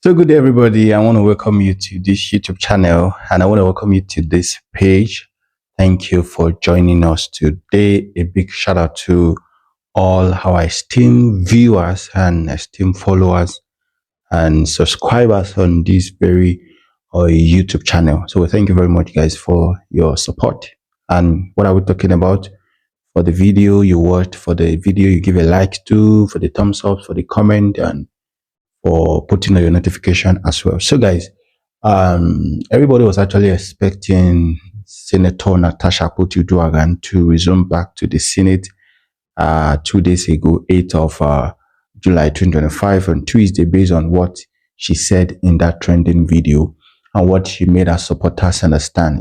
So good day, everybody. I want to welcome you to this YouTube channel and I want to welcome you to this page. Thank you for joining us today. A big shout out to all our esteemed viewers and esteemed followers and subscribers on this very YouTube channel. So thank you very much, guys, for your support. And what are we talking about? For the video you watched, for the video you give a like to, for the thumbs up, for the comment, and for putting on your notification as well. So guys, everybody was actually expecting Senator Natasha Akpoti-Uduaghan to resume back to the Senate 2 days ago, 8th of July 2025 on Tuesday, based on what she said in that trending video and what she made her supporters understand.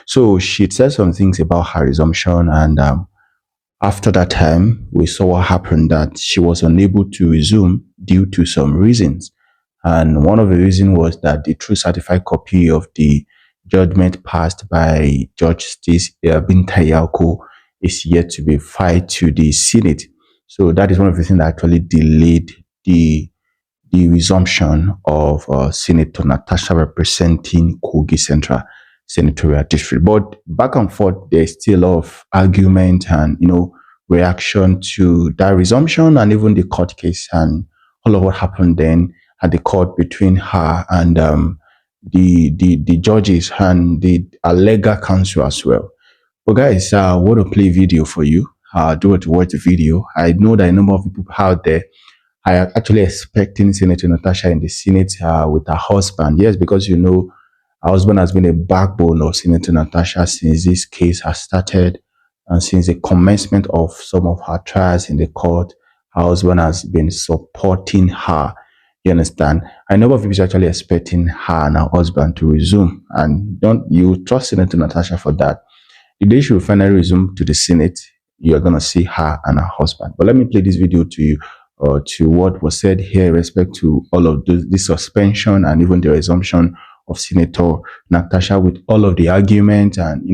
So she said some things about her resumption, and after that time, we saw what happened, that she was unable to resume due to some reasons. And one of the reasons was that the true certified copy of the judgment passed by Judge Justice Binta Yauko is yet to be filed to the Senate. So that is one of the things that actually delayed the resumption of Senator Natasha representing Kogi Central Senatorial District. But back and forth, there's still a lot of argument and, reaction to that resumption and even the court case and all of what happened then at the court between her and the judges and the legal counsel as well. But guys, I want to play a video for you. Do want to watch the video. I know that a number of people out there are actually expecting Senator Natasha in the Senate with her husband. Yes, because her husband has been a backbone of Senator Natasha since this case has started and since the commencement of some of her trials in the court. Her husband has been supporting her. You understand? I know of people are actually expecting her and her husband to resume, and don't you trust Senator Natasha for that. The day she will finally resume to the Senate, you're gonna see her and her husband. But let me play this video to you, to what was said here in respect to all of the suspension and even the resumption of Senator Natasha, with all of the arguments and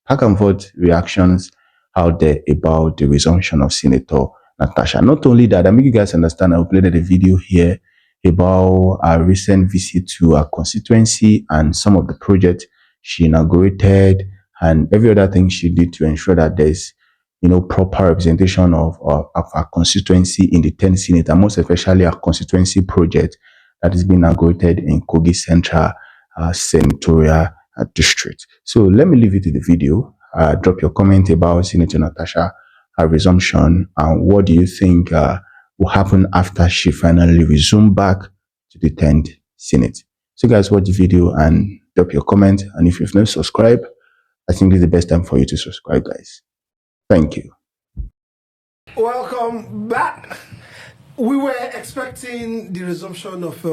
back and forth reactions out there about the resumption of Senator Natasha. Not only that, I make you guys understand, I uploaded a video here about our recent visit to our constituency and some of the projects she inaugurated and every other thing she did to ensure that there's proper representation of our constituency in the 10th Senate, and most especially our constituency project that is being inaugurated in Kogi Central Senatorial District. So let me leave you to the video. Drop your comment about Senator Natasha, her resumption, and what do you think will happen after she finally resumed back to the 10th Senate. So guys, watch the video and drop your comment. And if you've not subscribed, I think this is the best time for you to subscribe, guys. Thank you. Welcome back. We were expecting the resumption of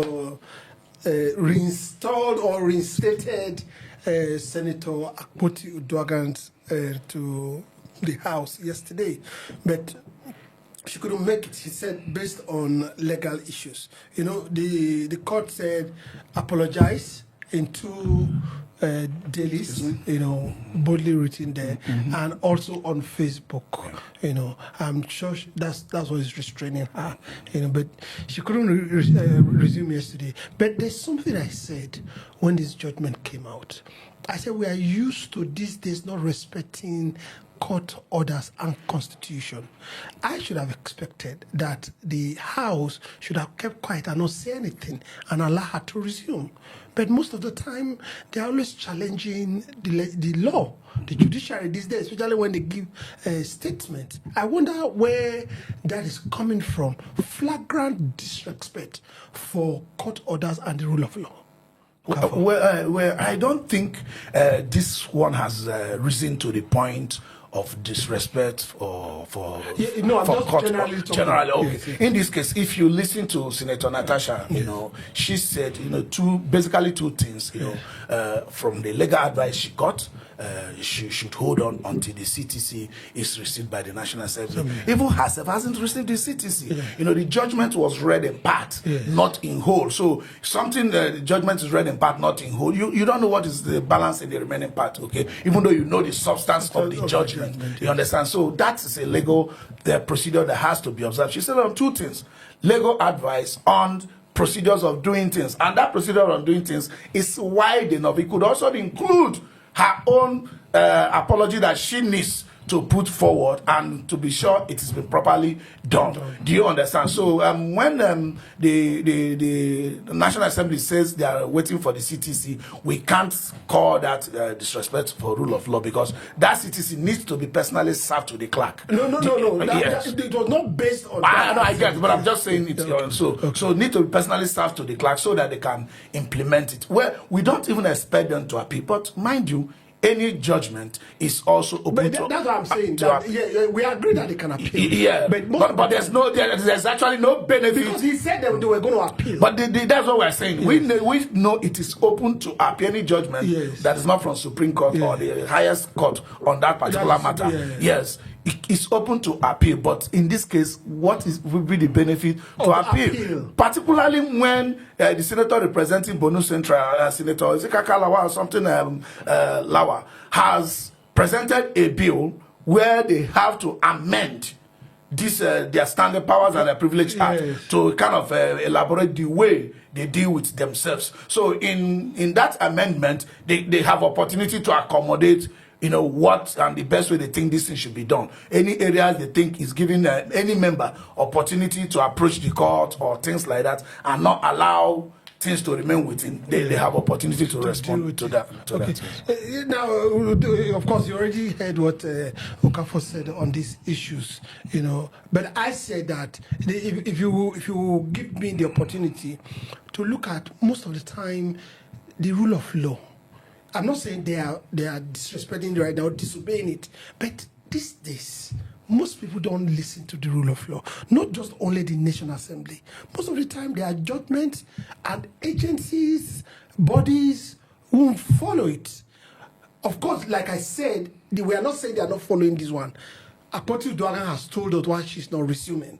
reinstalled or reinstated Senator Akpoti-Uduaghan to the House yesterday, but she couldn't make it. She said based on legal issues. The court said apologize in two dailies, boldly written there, and also on Facebook. I'm sure that's what is restraining her. But she couldn't resume yesterday. But there's something I said when this judgment came out. I said we are used to these days not respecting court orders and constitution. I should have expected that the House should have kept quiet and not say anything and allow her to resume. But most of the time, they're always challenging the law, the judiciary these days, especially when they give a statement. I wonder where that is coming from. Flagrant disrespect for court orders and the rule of law. Well, I don't think this one has risen to the point of disrespect for court. Generally, okay. Yes. In this case, if you listen to Senator Natasha, she said, basically two things. From the legal advice she got, she should hold on until the CTC is received by the National Assembly. Even herself hasn't received the CTC. The judgment was read in part, not in whole. So something the judgment is read in part, not in whole. You don't know what is the balance in the remaining part, okay? Even though you know the substance of the judgment. You understand? So that is a legal procedure that has to be observed. She said on two things: legal advice and procedures of doing things. And that procedure of doing things is wide enough. It could also include her own apology that she needs to put forward and to be sure it has been properly done. Do you understand? So when the National Assembly says they are waiting for the CTC, we can't call that disrespect for rule of law, because that CTC needs to be personally served to the clerk. No. Yes. It was not based on I that. know, I get it, but I'm just saying it. So need to be personally served to the clerk so that they can implement it. Well, we don't even expect them to appeal, but mind you, any judgment is also open But to. that's what I'm saying. We agree that they can appeal. Yeah, but there's actually no benefit, because he said that they were going to appeal. But that's what we're saying. Yes. We know it is open to appeal any judgment that is not from Supreme Court or the highest court on that particular matter. Yes, it's open to appeal. But in this case, what will be the benefit to appeal? Particularly when the senator representing Bonu Central, Senator Zikaka Lawa or something, Lawa, has presented a bill where they have to amend this their standing powers and their privilege act to kind of elaborate the way they deal with themselves. So in that amendment, they have opportunity to accommodate, what and the best way they think this thing should be done. Any areas they think is giving any member opportunity to approach the court or things like that, and not allow things to remain within. They have opportunity to respond to that. Now, of course, you already heard what Okafor said on these issues, But I said that if you give me the opportunity to look at most of the time the rule of law, I'm not saying they are disrespecting the right now, disobeying it, but these days, most people don't listen to the rule of law. Not just only the National Assembly. Most of the time, there are judgments and agencies, bodies who won't follow it. Of course, like I said, we are not saying they are not following this one. Akpoti Uduaghan has told us why she's not resuming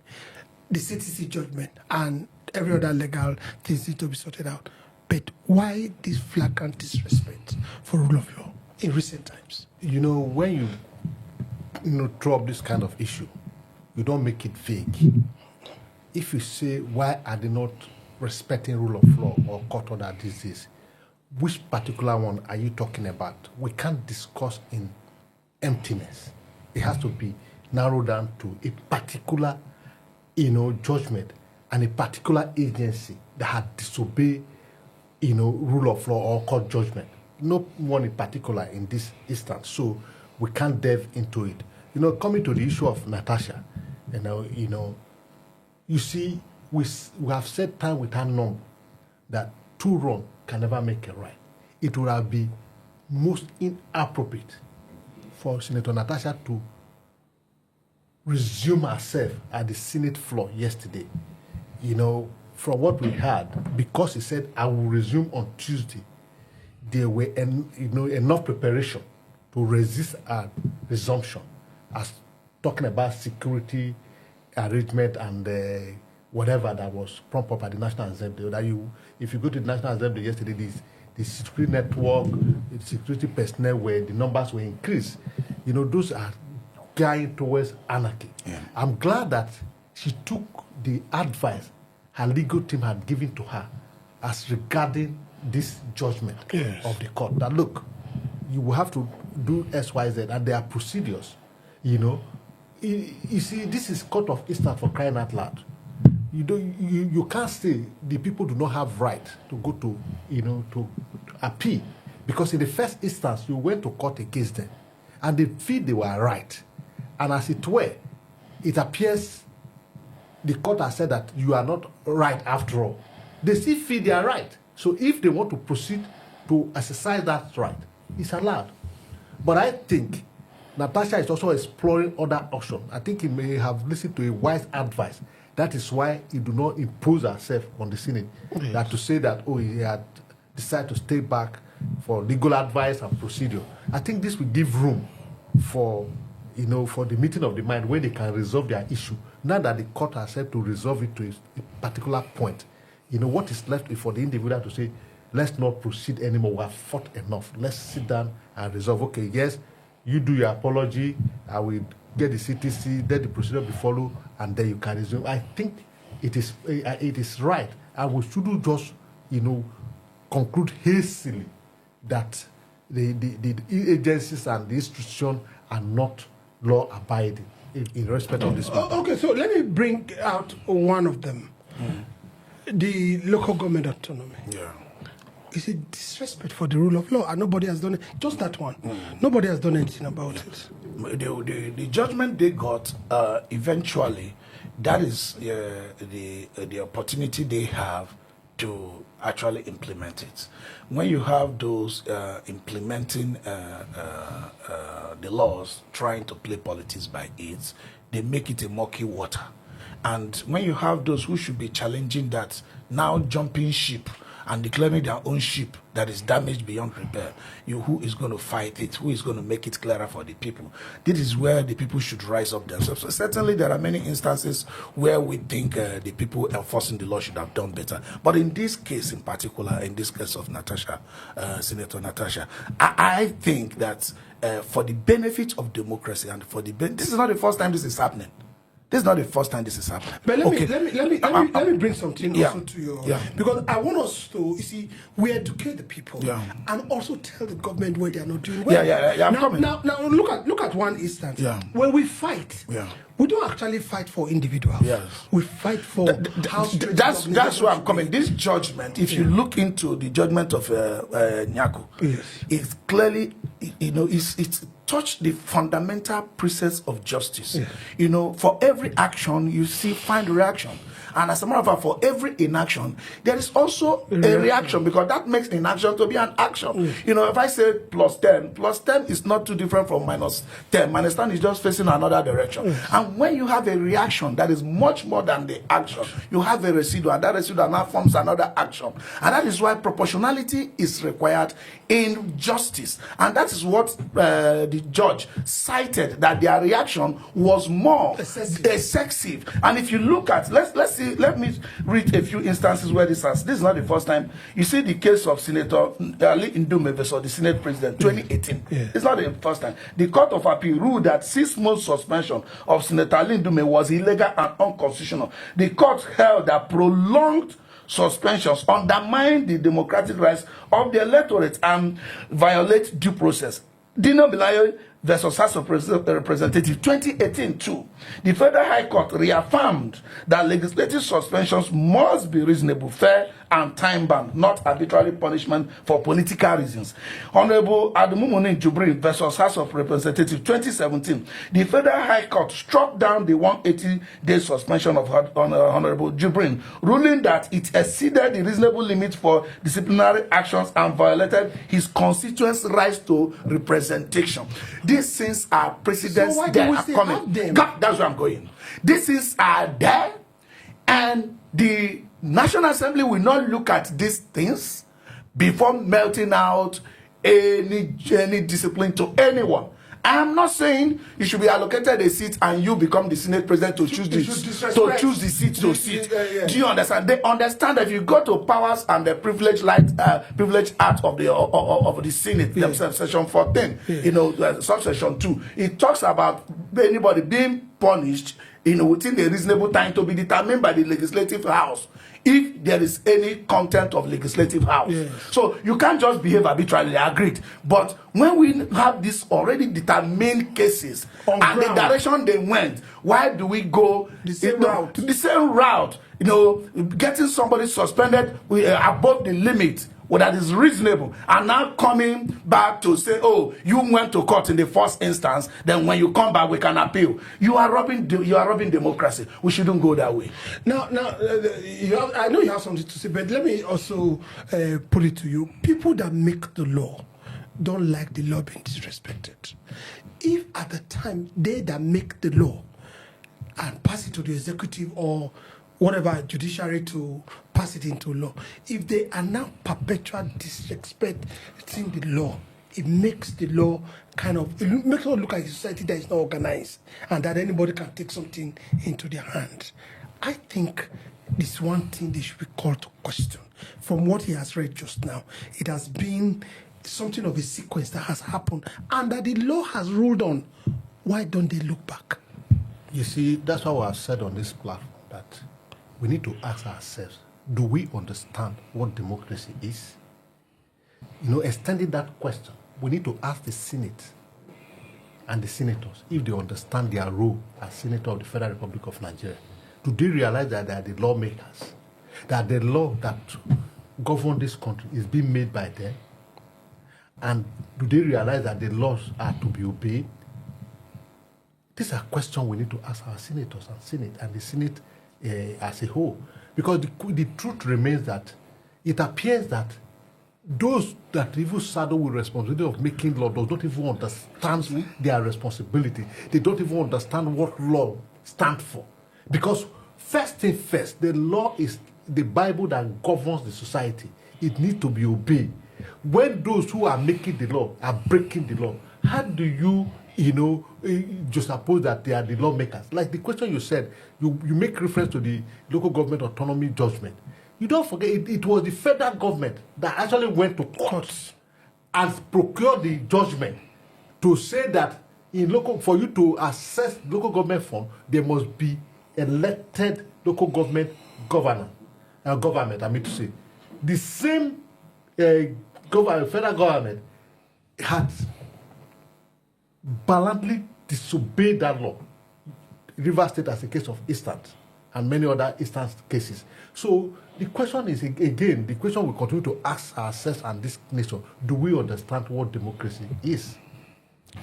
the CTC judgment, and every other legal things need to be sorted out. But why this flagrant disrespect for rule of law in recent times? When you throw up this kind of issue, you don't make it vague. If you say, why are they not respecting rule of law or court order these days, which particular one are you talking about? We can't discuss in emptiness. It has to be narrowed down to a particular, judgment and a particular agency that had disobeyed, rule of law or court judgment. No one in particular in this instance. So we can't delve into it. Coming to the issue of Natasha, you see, we have said time with her number that two wrong can never make a right. It would have been most inappropriate for Senator Natasha to resume herself at the Senate floor yesterday. From what we heard, because he said, I will resume on Tuesday, there were enough preparation to resist a resumption, as talking about security arrangement and whatever that was propped up at the National Assembly. That if you go to the National Assembly yesterday, the security network, the security personnel, where the numbers were increased, those are going towards anarchy. Yeah. I'm glad that she took the advice her legal team had given to her as regarding this judgment of the court. That look, you will have to do X, Y, Z, and there are procedures. You see, this is court of instance for crying out loud. You can't say the people do not have right to go to to appeal, because in the first instance you went to court against them, and they feel they were right, and as it were, it appears the court has said that you are not right after all. They still feel they are right. So if they want to proceed to exercise that right, it's allowed. But I think Natasha is also exploring other options. I think he may have listened to a wise advice. That is why he do not impose herself on the Senate. Yes. That to say that, he had decided to stay back for legal advice and procedure. I think this will give room for the meeting of the mind when they can resolve their issue. Now that the court has said to resolve it to a particular point, what is left is for the individual to say, let's not proceed anymore. We have fought enough. Let's sit down and resolve. Okay, yes, you do your apology. I will get the CTC, let the procedure be followed, and then you can resume. I think it is right, and we shouldn't just, conclude hastily that the agencies and the institution are not law-abiding in respect of this matter. Okay, so let me bring out one of them. The local government autonomy. Yeah. Is a disrespect for the rule of law, and nobody has done it. Just that one. Nobody has done anything about it. The judgment they got eventually, that is the opportunity they have to actually implement it. When you have those implementing the laws, trying to play politics by it, they make it a murky water. And when you have those who should be challenging that, now jumping ship and declaring their own ship that is damaged beyond repair, who is going to fight it? Who is going to make it clearer for the people? This is where the people should rise up themselves. So certainly there are many instances where we think the people enforcing the law should have done better. But in this case in particular, in this case of Natasha, Senator Natasha, I think that for the benefit of democracy and this is not the first time this is happening. This is not the first time this is happening. But let me bring something also to you. Because I want us to, we educate the people and also tell the government where they are not doing well. Now look at one instance. When we fight, we don't actually fight for individuals. We fight for that's where I'm coming. This judgment, if you look into the judgment of Nyako, it's clearly, it's touched the fundamental precepts of justice. For every action you find reaction. And as a matter of fact, for every inaction, there is also a reaction, because that makes inaction to be an action. If I say plus 10 is not too different from minus 10. Minus 10 is just facing another direction. And when you have a reaction that is much more than the action, you have a residue, and that residue now forms another action. And that is why proportionality is required in justice. And that is what the judge cited, that their reaction was more excessive. And if you look at, let me read a few instances where this is not the first time. You see the case of Senator Ali Ndume versus the Senate President, 2018. It's not the first time. The Court of Appeal ruled that 6-month suspension of Senator Ali Ndume was illegal and unconstitutional. The court held that prolonged suspensions undermine the democratic rights of the electorate and violate due process. Dino Bilayo versus House of Representatives, 2018 too. The Federal High Court reaffirmed that legislative suspensions must be reasonable, fair, and time-bound, not arbitrary punishment for political reasons. Honorable Adumumuni Jubrin versus House of Representatives, 2017. The Federal High Court struck down the 180-day suspension of Honorable Jubrin, ruling that it exceeded the reasonable limit for disciplinary actions and violated his constituents' rights to representation. These things are precedents that are coming. That's where I'm going. These things are there, and the National Assembly will not look at these things before melting out any discipline to anyone. I'm not saying you should be allocated a seat and you become the Senate President to choose the seat to sit. Do you understand? They understand that if you go to powers and the privilege act of the Senate themselves, section 14, subsection 2, it talks about anybody being punished within a reasonable time to be determined by the Legislative House, if there is any content of Legislative House. So you can't just behave arbitrarily, agreed. But when we have these already determined cases and the direction they went, why do we go the same route? Getting somebody suspended above the limit, that is reasonable, and now coming back to say, oh, you went to court in the first instance, then when you come back we can appeal. You are robbing democracy. We shouldn't go that way. Now, I know you have something to say, but let me also put it to you. People that make the law don't like the law being disrespected. If at the time they that make the law and pass it to the executive or whatever judiciary to pass it into law, if they are now perpetual disrespecting the law, it makes the law it makes it look like a society that is not organized and that anybody can take something into their hands. I think this one thing they should be called to question. From what he has read just now, it has been something of a sequence that has happened and that the law has ruled on. Why don't they look back? You see, that's what I have said on this platform, that we need to ask ourselves, do we understand what democracy is? Extending that question, we need to ask the Senate and the senators if they understand their role as senator of the Federal Republic of Nigeria. Do they realize that they are the lawmakers? That the law that governs this country is being made by them? And do they realize that the laws are to be obeyed? These are questions we need to ask our senators and Senate and the Senate as a whole. Because the truth remains that it appears that those that even saddle with responsibility of making law don't even understand their responsibility. They don't even understand what law stands for. Because first thing first, the law is the Bible that governs the society. It needs to be obeyed. When those who are making the law are breaking the law, how do you just suppose that they are the lawmakers? Like the question you said, you make reference to the local government autonomy judgment. You don't forget, it was the federal government that actually went to courts and procured the judgment to say that for you to assess local government fund, there must be elected local government government. The same federal government had blatantly disobeyed that law. Rivers State as a case of instance, and many other instance cases. So the question is, again, the question we continue to ask ourselves and this nation, do we understand what democracy is?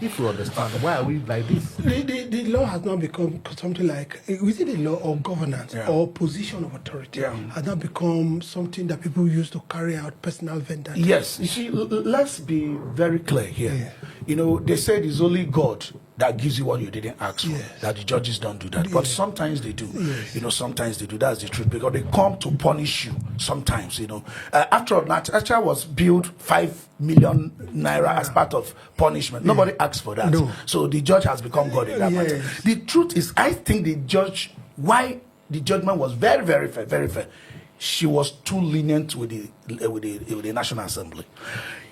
If we understand, why are we like this? The law has now become something like, within the law or governance or position of authority has now become something that people use to carry out personal vendetta. Yes, you see, let's be very clear here. They said it's only God that gives you what you didn't ask for, that the judges don't do that. But sometimes they do. Sometimes they do. That's the truth. Because they come to punish you sometimes, After all, Natasha was billed 5 million naira as part of punishment. Nobody asked for that. No. So the judge has become God in that matter. The truth is, I think why the judgment was very, very fair, very fair. She was too lenient with the National Assembly.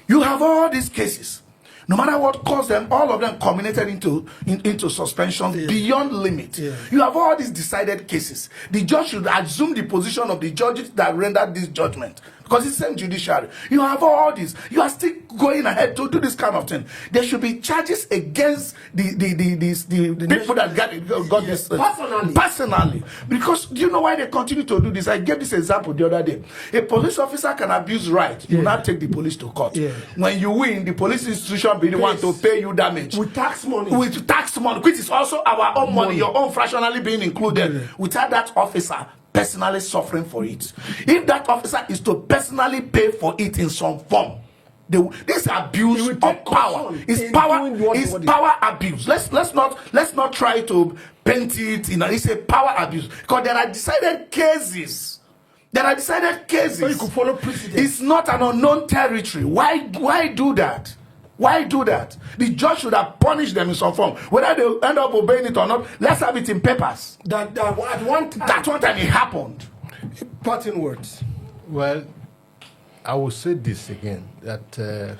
You have all these cases. No matter what caused them, all of them culminated into suspension beyond limit. You have all these decided cases. The judge should assume the position of the judges that rendered this judgment. Because it's the same judiciary. You have all this. You are still going ahead to do this kind of thing. There should be charges against the people that got this personally. Because do you know why they continue to do this? I gave this example the other day. A police officer can abuse rights. You now take the police to court. When you win, the police institution be the one to pay you damage. With tax money. With tax money, which is also our own money, your own fractionally being included. Without that officer personally suffering for it. If that officer is to personally pay for it in some form, this abuse of power is power abuse. Let's not try to paint it. It's a power abuse because there are decided cases. So you could follow precedent. It's not an unknown territory. Why do that? Why do that? The judge should have punished them in some form. Whether they end up obeying it or not, let's have it in papers. That at one time it happened. Parting words. Well, I will say this again, that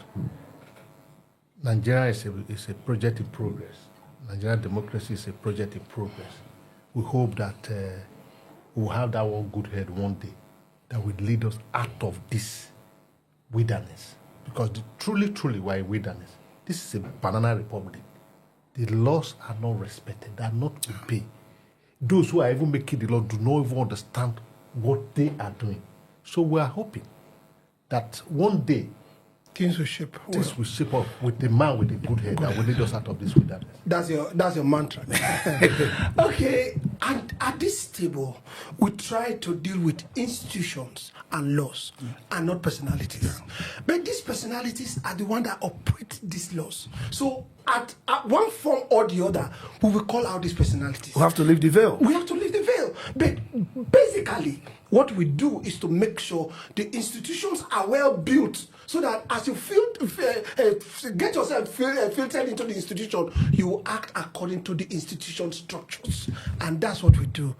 Nigeria is a project in progress. Nigerian democracy is a project in progress. We hope that we'll have that one good head one day that will lead us out of this wilderness. Because truly, we're a wilderness. This is a banana republic. The laws are not respected. They are not obeyed. Those who are even making the law do not even understand what they are doing. So we are hoping that one day things will shape up with the man with the good head that will lead us out of this wilderness. That's your mantra. Okay, and at this table, we try to deal with institutions and laws and not personalities. But these personalities are the ones that operate these laws. So at one form or the other, we will call out these personalities. We have to leave the veil. But basically, what we do is to make sure the institutions are well built so that as you get yourself filtered into the institution, you act according to the institution structures. And that's what we do.